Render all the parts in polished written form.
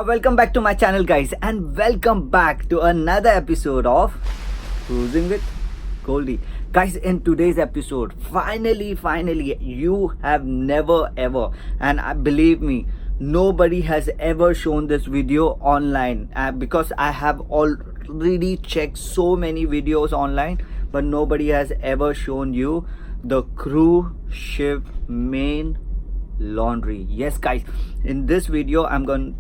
Welcome back to my channel, guys, and welcome back to another episode of Cruising with Goldie. Guys, in today's episode, finally, you have never ever, and believe me, nobody has ever shown this video online because I have already checked so many videos online, but nobody has ever shown you the cruise ship main laundry. Yes, guys, in this video I'm going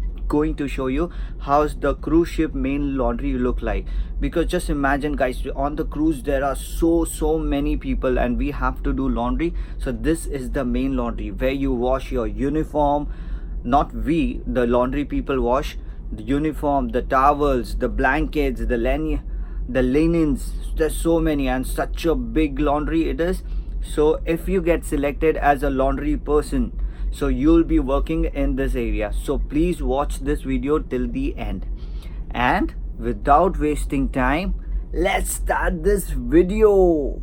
to show you how's the cruise ship main laundry look like, because just imagine, guys, on the cruise there are so many people and we have to do laundry. So this is the main laundry where you wash your uniform. Not we, the laundry people wash the uniform, the towels, the blankets, the linens. There's so many and such a big laundry it is. So if you get selected as a laundry person, so you'll be working in this area. So please watch this video till the end, and without wasting time, let's start this video.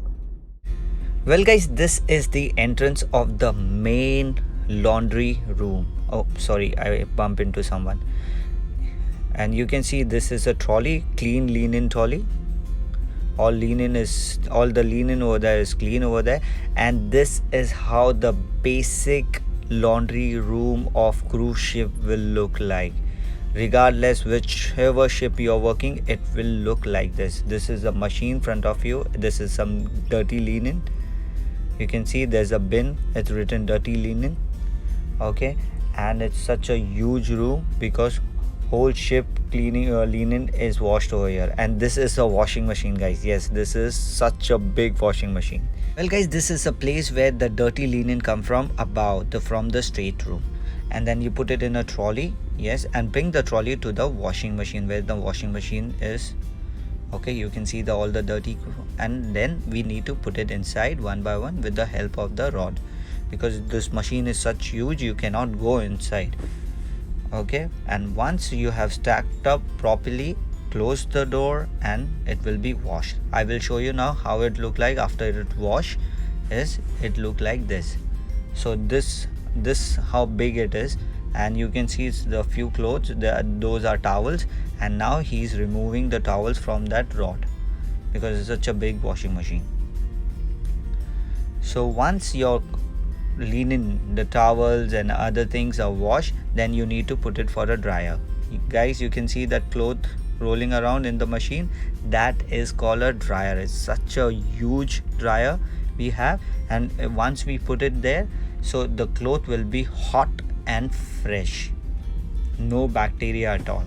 Well, guys, this is the entrance of the main laundry room. Oh, sorry, I bumped into someone. And you can see this is a trolley, clean linen trolley. All the linen over there is clean over there. And this is how the basic laundry room of cruise ship will look like. Regardless whichever ship you're working, it will look like this. This is a machine in front of you. This is some dirty linen. You can see there's a bin, it's written dirty linen. Okay, and it's such a huge room because whole ship cleaning linen is washed over here. And this is a washing machine, guys. Yes, this is such a big washing machine. Well, guys, this is a place where the dirty linen come from from the straight room, and then you put it in a trolley. Yes, and bring the trolley to the washing machine where the washing machine is. Okay, you can see all the dirty, and then we need to put it inside one by one with the help of the rod, because this machine is such huge you cannot go inside. Okay, and once you have stacked up properly, close the door and it will be washed. I will show you now how it look like after it wash. It look like this. So this how big it is, and you can see the few clothes those are towels, and now he's removing the towels from that rod because it's such a big washing machine. So once your linen, the towels and other things are washed, then you need to put it for a dryer. Guys, you can see that cloth rolling around in the machine. That is called a dryer. It's such a huge dryer we have, and once we put it there, so the cloth will be hot and fresh, no bacteria at all.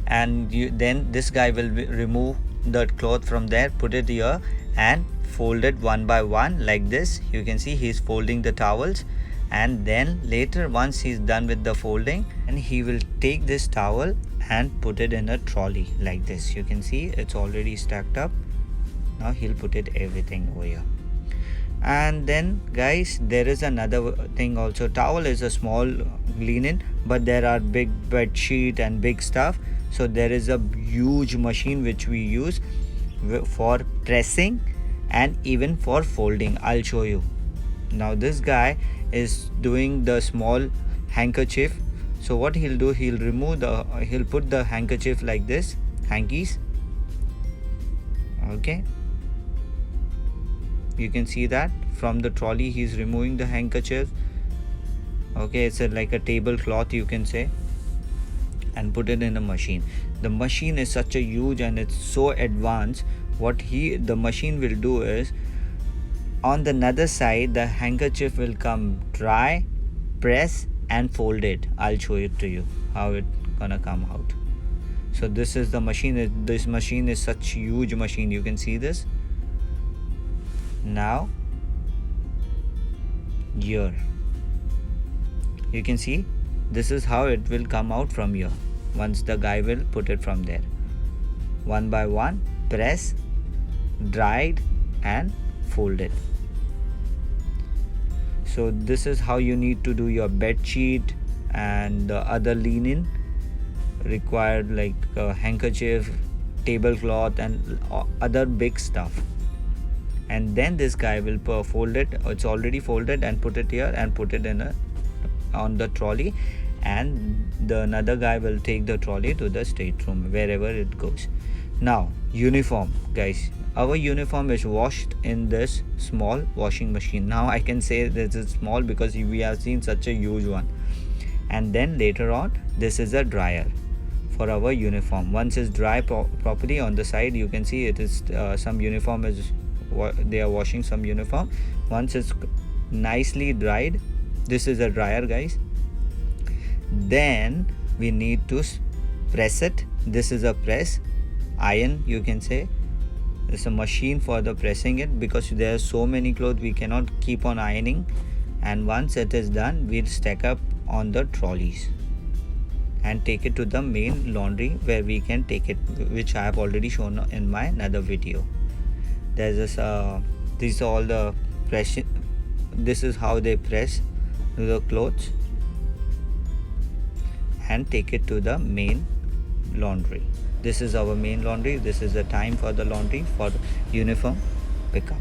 And then this guy will remove the cloth from there, put it here and fold it one by one like this. You can see he's folding the towels, and then later, once he's done with the folding, and he will take this towel and put it in a trolley like this. You can see it's already stacked up. Now he'll put it everything over here. And then, guys, there is another thing also. Towel is a small linen, but there are big bed sheet and big stuff. So there is a huge machine which we use for pressing and even for folding. I'll show you. Now this guy is doing the small handkerchief. So what he'll do, he'll put the handkerchief like this, hankies. Okay, you can see that from the trolley he's removing the handkerchief. Okay, it's like a tablecloth, you can say, and put it in the machine. The machine is such a huge and it's so advanced. What the machine will do is, on the other side, the handkerchief will come dry, press and fold it. I'll show it to you how it gonna come out. So this is the machine. This machine is such huge machine. You can see this. Now here you can see this is how it will come out from here. Once the guy will put it from there, one by one, press, dried and fold it. So this is how you need to do your bed sheet and the other linen required, like handkerchief, tablecloth and other big stuff. And then this guy will fold it. It's already folded, and put it here and put it in on the trolley. and the another guy will take the trolley to the stateroom wherever it goes. Now uniform, guys, our uniform is washed in this small washing machine. Now I can say this is small because we have seen such a huge one. And then later on, this is a dryer for our uniform. Once it's dry properly, on the side you can see it is some uniform is they are washing some uniform. Once it's nicely dried, this is a dryer, guys, then we need to press it. This is a press iron, you can say. It's a machine for the pressing it, because there are so many clothes we cannot keep on ironing. And once it is done, we'll stack up on the trolleys and take it to the main laundry, where we can take it, which I have already shown in my another video. There's this these are all the press. This is how they press the clothes and take it to the main laundry. This is our main laundry. This is the time for the laundry for uniform pickup.